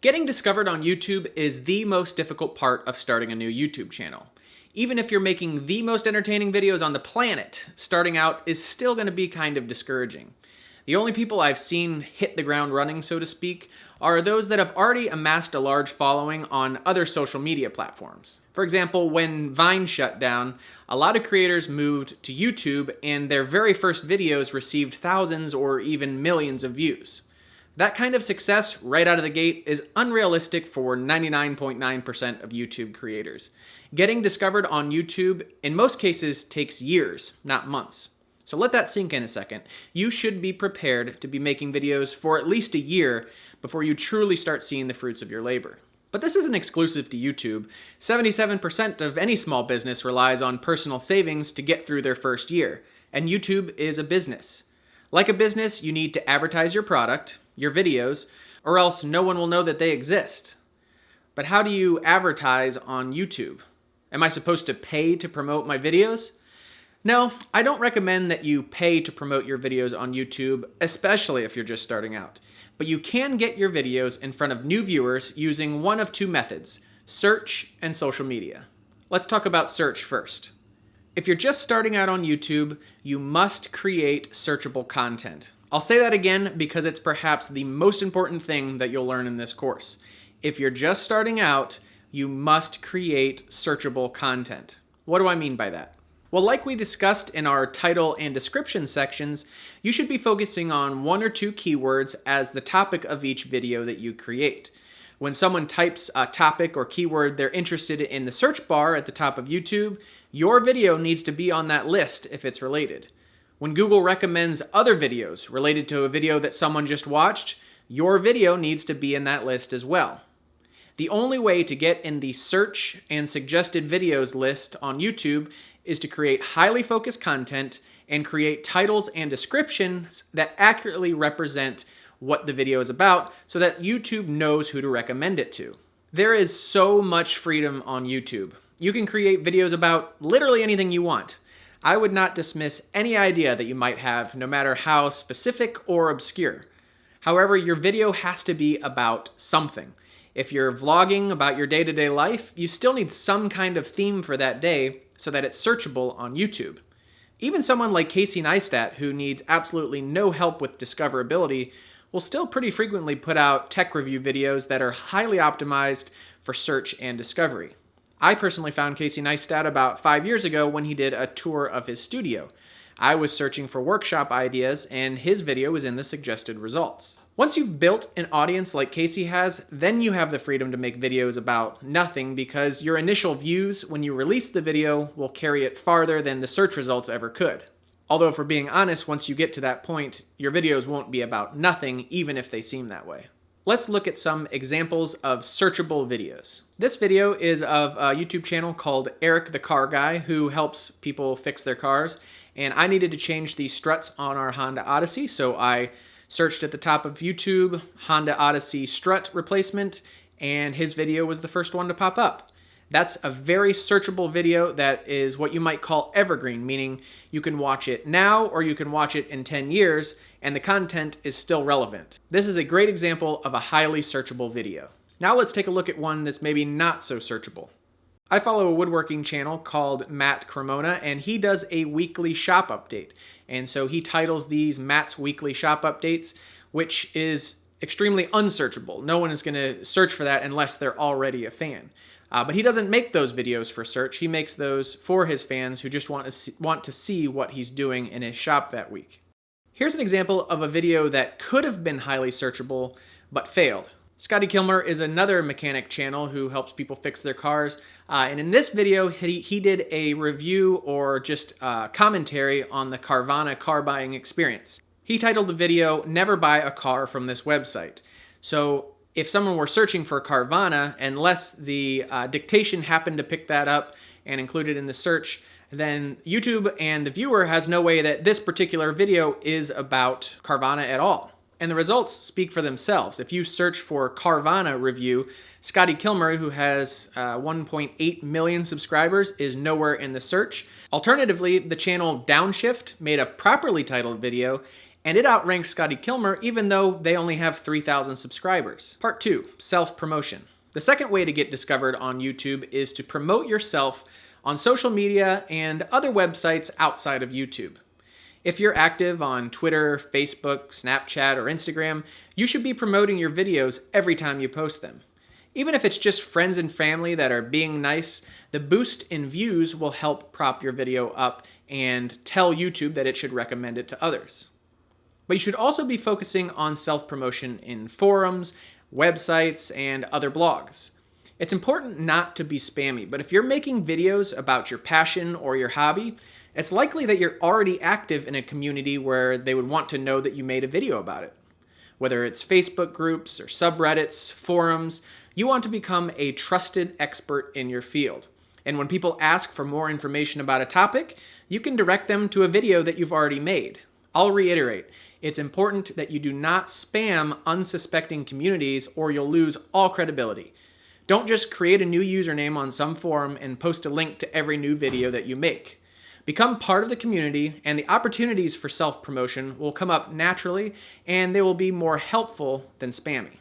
Getting discovered on YouTube is the most difficult part of starting a new YouTube channel. Even if you're making the most entertaining videos on the planet, starting out is still going to be kind of discouraging. The only people I've seen hit the ground running, so to speak, are those that have already amassed a large following on other social media platforms. For example, when Vine shut down, a lot of creators moved to YouTube and their very first videos received thousands or even millions of views. That kind of success right out of the gate is unrealistic for 99.9% of YouTube creators. Getting discovered on YouTube, in most cases, takes years, not months. So let that sink in a second. You should be prepared to be making videos for at least a year before you truly start seeing the fruits of your labor. But this isn't exclusive to YouTube. 77% of any small business relies on personal savings to get through their first year, and YouTube is a business. Like a business, you need to advertise your product, your videos, or else no one will know that they exist. But how do you advertise on YouTube? Am I supposed to pay to promote my videos? No, I don't recommend that you pay to promote your videos on YouTube, especially if you're just starting out. But you can get your videos in front of new viewers using one of two methods: search and social media. Let's talk about search first. If you're just starting out on YouTube, you must create searchable content. I'll say that again because it's perhaps the most important thing that you'll learn in this course. If you're just starting out, you must create searchable content. What do I mean by that? Well, like we discussed in our title and description sections, you should be focusing on one or two keywords as the topic of each video that you create. When someone types a topic or keyword they're interested in the search bar at the top of YouTube, your video needs to be on that list if it's related. When Google recommends other videos related to a video that someone just watched, your video needs to be in that list as well. The only way to get in the search and suggested videos list on YouTube is to create highly focused content and create titles and descriptions that accurately represent what the video is about so that YouTube knows who to recommend it to. There is so much freedom on YouTube. You can create videos about literally anything you want. I would not dismiss any idea that you might have, no matter how specific or obscure. However, your video has to be about something. If you're vlogging about your day-to-day life, you still need some kind of theme for that day so that it's searchable on YouTube. Even someone like Casey Neistat, who needs absolutely no help with discoverability, will still pretty frequently put out tech review videos that are highly optimized for search and discovery. I personally found Casey Neistat about 5 years ago when he did a tour of his studio. I was searching for workshop ideas, and his video was in the suggested results. Once you've built an audience like Casey has, then you have the freedom to make videos about nothing because your initial views when you release the video will carry it farther than the search results ever could. Although, if we're being honest, once you get to that point, your videos won't be about nothing, even if they seem that way. Let's look at some examples of searchable videos. This video is of a YouTube channel called Eric the Car Guy, who helps people fix their cars. And I needed to change the struts on our Honda Odyssey, so I searched at the top of YouTube, Honda Odyssey strut replacement, and his video was the first one to pop up. That's a very searchable video that is what you might call evergreen, meaning you can watch it now or you can watch it in 10 years and the content is still relevant. This is a great example of a highly searchable video. Now let's take a look at one that's maybe not so searchable. I follow a woodworking channel called Matt Cremona, and he does a weekly shop update. And so he titles these Matt's Weekly Shop Updates, which is extremely unsearchable. No one is going to search for that unless they're already a fan. But he doesn't make those videos for search. He makes those for his fans who just want to see what he's doing in his shop that week. Here's an example of a video that could have been highly searchable, but failed. Scotty Kilmer is another mechanic channel who helps people fix their cars. And in this video, he did a review or just commentary on the Carvana car buying experience. He titled the video, "Never Buy a Car from This Website." So if someone were searching for Carvana, unless the dictation happened to pick that up and include it in the search, then YouTube and the viewer has no way that this particular video is about Carvana at all. And the results speak for themselves. If you search for Carvana review, Scotty Kilmer, who has 1.8 million subscribers, is nowhere in the search. Alternatively, the channel Downshift made a properly titled video, And it outranked Scotty Kilmer even though they only have 3,000 subscribers. Part 2, self-promotion. The second way to get discovered on YouTube is to promote yourself on social media and other websites outside of YouTube. If you're active on Twitter, Facebook, Snapchat, or Instagram, you should be promoting your videos every time you post them. Even if it's just friends and family that are being nice, the boost in views will help prop your video up and tell YouTube that it should recommend it to others. But you should also be focusing on self-promotion in forums, websites, and other blogs. It's important not to be spammy, but if you're making videos about your passion or your hobby, it's likely that you're already active in a community where they would want to know that you made a video about it. Whether it's Facebook groups or subreddits, forums, you want to become a trusted expert in your field. And when people ask for more information about a topic, you can direct them to a video that you've already made. I'll reiterate, it's important that you do not spam unsuspecting communities or you'll lose all credibility. Don't just create a new username on some forum and post a link to every new video that you make. Become part of the community, and the opportunities for self-promotion will come up naturally, and they will be more helpful than spammy.